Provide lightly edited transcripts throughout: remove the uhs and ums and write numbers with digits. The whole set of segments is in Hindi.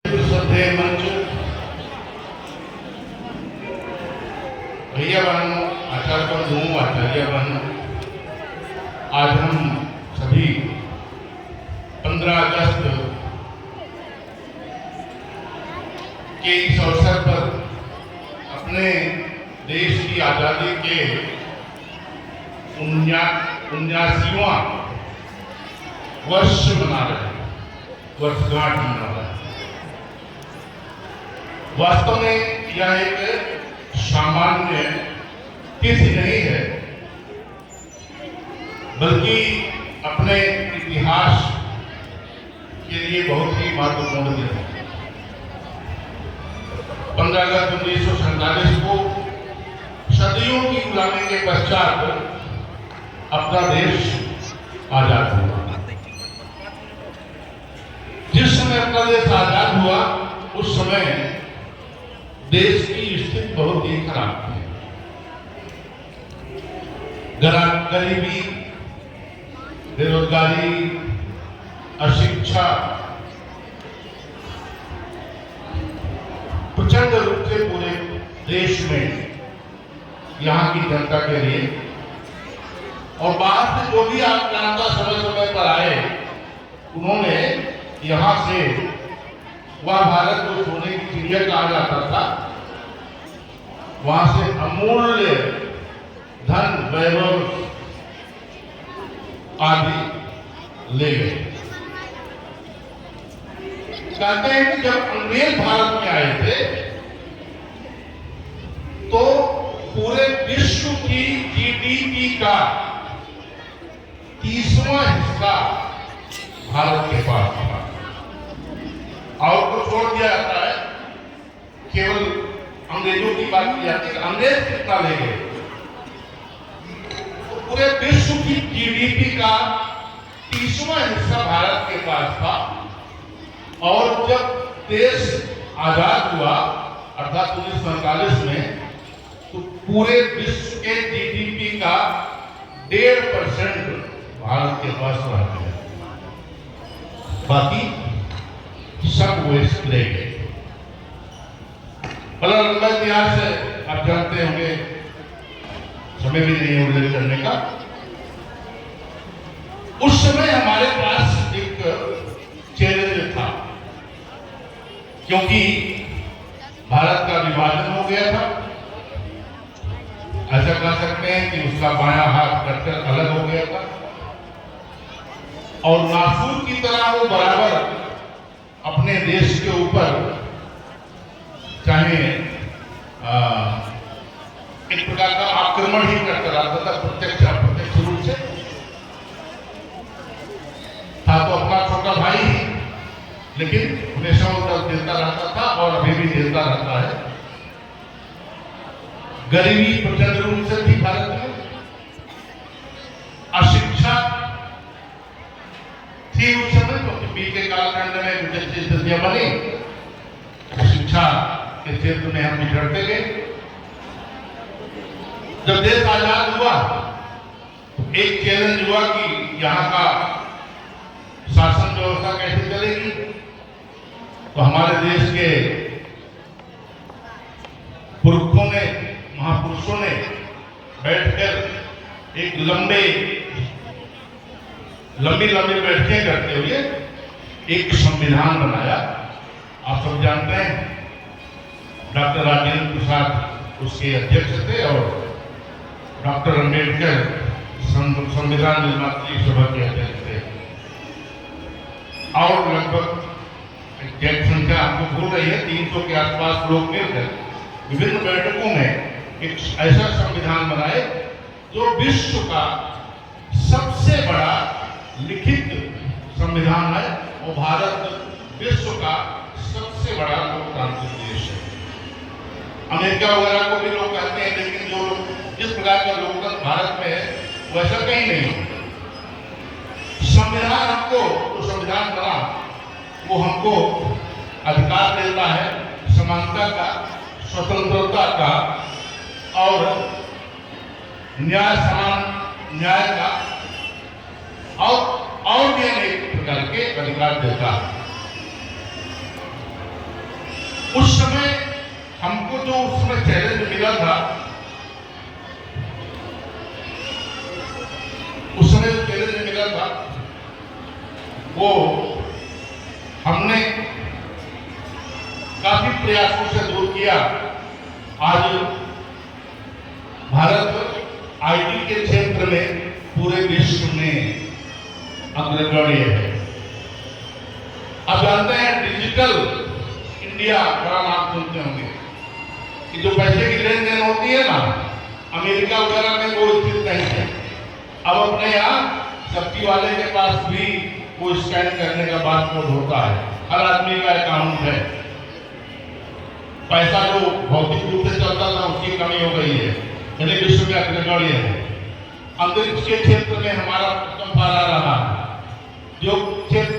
श्रद्धेय मंच, भैया बहनों, आचार्य बंधुओं, आचार्य बहनों, आज हम सभी 15 अगस्त के इस अवसर पर अपने देश की आजादी के 79वां वर्ष मना रहे हैं, वर्षगांठ मना रहे हैं। वास्तव में यह एक सामान्य तिथि नहीं है, बल्कि अपने इतिहास के लिए बहुत ही महत्वपूर्ण दिन है। 15 अगस्त 1947 को सदियों की गुलामी के पश्चात अपना देश आजाद हुआ। जिस समय अपना देश आजाद हुआ उस समय देश की स्थिति बहुत ही खराब थी। गरीबी, बेरोजगारी, अशिक्षा प्रचंड रूप से पूरे देश में यहाँ की जनता के लिए, और बाहर से जो भी आक्रांता समय समय पर आए, उन्होंने यहाँ से वह भारत को सोने की चिड़िया कहा जाता था, वहां से अमूल्य धन, वैभव आदि ले गए। कहते हैं कि जब अंग्रेज भारत में आए थे तो पूरे विश्व की जीडीपी का 30वां हिस्सा भारत के पास था। और को छोड़ दिया जाता है, केवल अंग्रेजों की बात की जाती है कि अंग्रेज कितना ले गए। तो पूरे विश्व की जीडीपी का 30वां हिस्सा भारत के पास था। और जब देश आजाद हुआ अर्थात 1947 में, तो पूरे विश्व के जीडीपी का 1.5% भारत के पास रह गया, बाकी सब वेस्ट ले गए। बड़ा लंबा इतिहास है, आप जानते होंगे, समय भी नहीं है उल्लेख करने का। उस समय हमारे पास एक चैलेंज था, क्योंकि भारत का विभाजन हो गया था। ऐसा कह सकते हैं कि उसका बायां हाथ कटकर अलग हो गया था, और नासूर की तरह वो बराबर अपने देश के ऊपर चाहे एक प्रकार का आक्रमण ही करता रहता था, प्रत्यक्ष अप्रत्यक्ष रूप से। था तो अपना छोटा भाई ही, लेकिन हमेशा वो दर्द देता रहता था और अभी भी देता रहता है। गरीबी प्रचंड रूप से थी भारत में, अशिक्षा थी उस समय, क्योंकि बीते कालखंड में जैसी स्थितियां बनी, शिक्षा के क्षेत्र में हम बिछड़ते गए। जब देश आजाद हुआ तो एक चैलेंज हुआ कि यहाँ का शासन व्यवस्था कैसे चलेगी। तो हमारे देश के पुरखों ने, महापुरुषों ने बैठकर एक लंबी बैठकें करते हुए एक संविधान बनाया। आप सब जानते हैं, डॉक्टर राजेंद्र प्रसाद उसके अध्यक्ष थे और डॉक्टर अंबेडकर संविधान निर्मात्री सभा के अध्यक्ष थे। और लगभग एग्जैक्ट संख्या आपको भूल रही है, 300 के आसपास लोग मिलकर विभिन्न बैठकों में एक ऐसा संविधान बनाए जो विश्व का सबसे बड़ा लिखित संविधान है, और भारत विश्व का सबसे बड़ा लोकतांत्रिक देश है। अमेरिका वगैरह को भी लोग कहते हैं, लेकिन जो जिस प्रकार का लोकतंत्र भारत में है वैसा कहीं नहीं होता। संविधान हमको, जो संविधान बना वो हमको अधिकार देता है समानता का, स्वतंत्रता का और समान न्याय का, और भी अनेक प्रकार के अधिकार देता है। उस समय हमको जो उसमें चैलेंज मिला था, उस समय जो चैलेंज मिला था वो हमने काफी प्रयासों से दूर किया। आज भारत आईटी के क्षेत्र में पूरे विश्व में अग्रगण्य है। आप जानते हैं डिजिटल इंडिया का नाम सुनते होंगे कि जो पैसे की लेन देन होती है ना, अमेरिका वगैरह में वो स्थित नहीं है। अब अपने यहाँ सब्जी वाले के पास भी वो स्कैन करने का बारकोड होता है, हर आदमी का अकाउंट है। पैसा जो भौतिक रूप से चलता था उसकी कमी हो गई है, यानी विश्व में अग्रगण्य है। अंतरिक्ष के क्षेत्र में हमारा प्रथम पारा रहा, जो क्षेत्र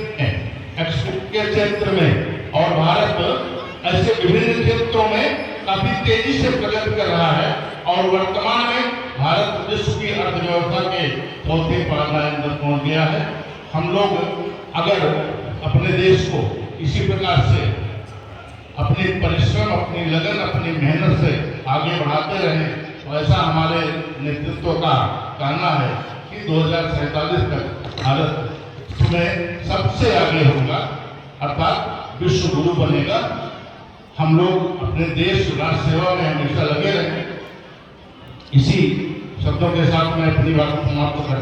के क्षेत्र में, और भारत ऐसे विभिन्न क्षेत्रों में काफी तेजी से प्रगति कर रहा है और वर्तमान में भारत विश्व की अर्थव्यवस्था के चौथे पायदान पर पहुंच गया है। हम लोग अगर अपने देश को इसी प्रकार से अपनी परिश्रम, अपनी लगन, अपनी मेहनत से आगे बढ़ाते रहें, तो ऐसा हमारे नेतृत्व का कहना है कि 2047 तक भारत में सबसे आगे होगा, अर्थात विश्व गुरु बनेगा। हम लोग अपने देश राष्ट्र सेवा में हमेशा लगे रहें। इसी शब्दों के साथ मैं अपनी बात समाप्त करता हूं।